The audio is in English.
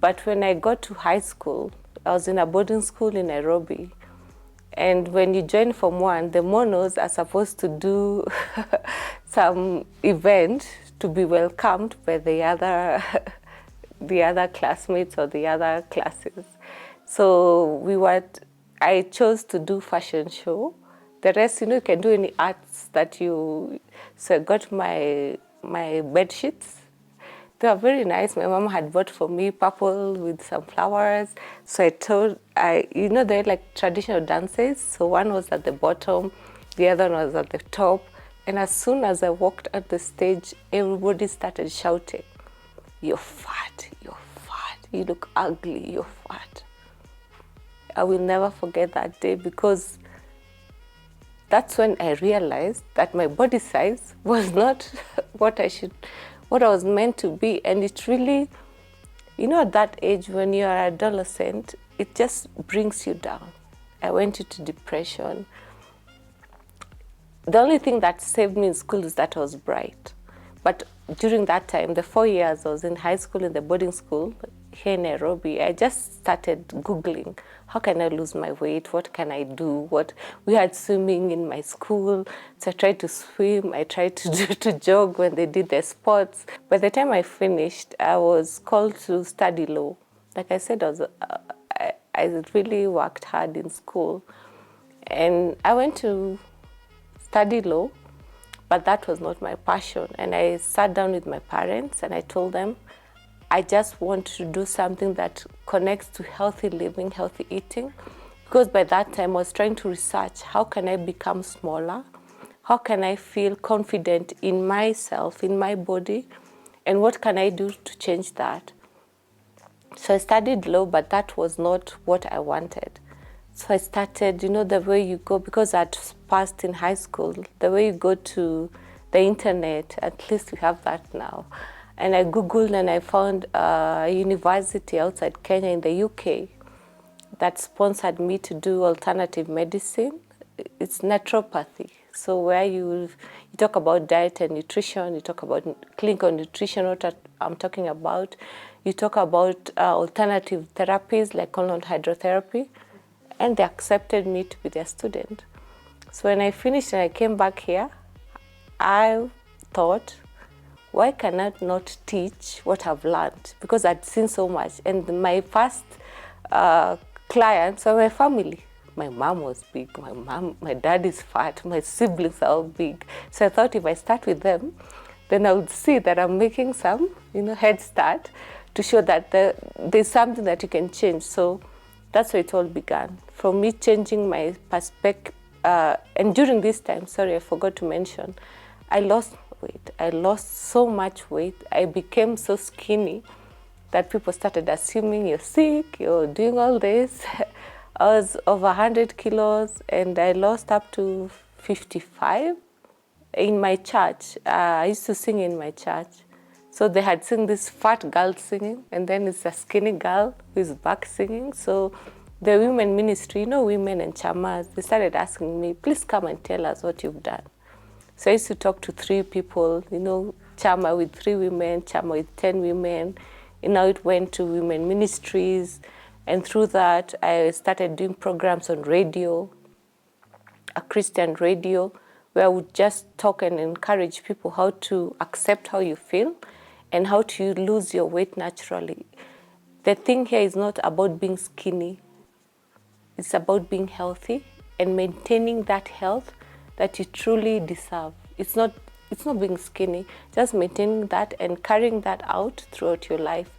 But when I got to high school, I was in a boarding school in Nairobi. And when you join Form 1, the monos are supposed to do some event to be welcomed by the other, the other classmates or the other classes. So I chose to do fashion show. The rest, you can do any arts that you, so I got my bed sheets. They were very nice. My mom had bought for me purple with some flowers. So they're like traditional dances. So one was at the bottom, the other one was at the top. And as soon as I walked at the stage, everybody started shouting, "You're fat, you're fat, you look ugly, you're fat." I will never forget that day, because that's when I realized that my body size was not what I was meant to be. And it really, at that age when you're an adolescent, it just brings you down. I went into depression. The only thing that saved me in school is that I was bright. But during that time, the 4 years I was in high school, in the boarding school here in Nairobi, I just started Googling, how can I lose my weight? What can I do? We had swimming in my school, so I tried to swim. I tried to jog when they did their sports. By the time I finished, I was called to study law. Like I said, I really worked hard in school. And I went to study law, but that was not my passion. And I sat down with my parents and I told them, I just want to do something that connects to healthy living, healthy eating. Because by that time I was trying to research, how can I become smaller? How can I feel confident in myself, in my body? And what can I do to change that? So I studied law, but that was not what I wanted. So I started, the way you go, because I'd passed in high school, the way you go to the internet, at least we have that now. And I Googled and I found a university outside Kenya in the UK that sponsored me to do alternative medicine. It's naturopathy. So where you talk about diet and nutrition, you talk about clinical nutrition, what I'm talking about. You talk about alternative therapies like colon hydrotherapy, and they accepted me to be their student. So when I finished and I came back here, I thought, why can I not teach what I've learned? Because I'd seen so much. And my first clients were my family. My mom was big, my dad is fat, my siblings are all big. So I thought if I start with them, then I would see that I'm making some, head start to show that there's something that you can change. So that's where it all began. From me changing my perspective, and during this time, sorry, I forgot to mention, I lost weight. I lost so much weight. I became so skinny that people started assuming you're sick, you're doing all this. I was over 100 kilos and I lost up to 55 in my church. I used to sing in my church. So they had seen this fat girl singing, and then it's a skinny girl who is back singing. So the women ministry, women and chamas, they started asking me, please come and tell us what you've done. So I used to talk to 3 people, chama with 3 women, chama with 10 women. Now it went to women ministries. And through that, I started doing programs on radio, a Christian radio, where I would just talk and encourage people how to accept how you feel and how to lose your weight naturally. The thing here is not about being skinny. It's about being healthy and maintaining that health that you truly deserve. It's not being skinny, just maintaining that and carrying that out throughout your life.